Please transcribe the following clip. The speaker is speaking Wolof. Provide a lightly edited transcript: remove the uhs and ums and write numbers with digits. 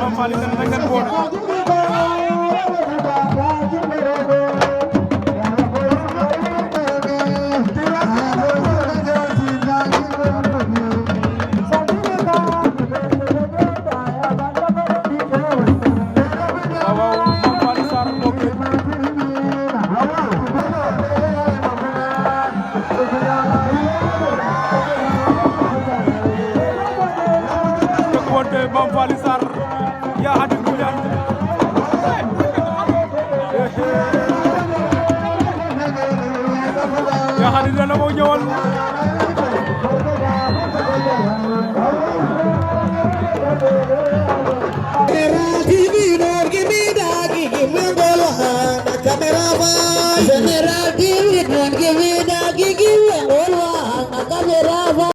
Mame Faly dana ngeen boole Mame Faly Sarr yaa hadi Goudiane yaa hadi dana mo ñëwal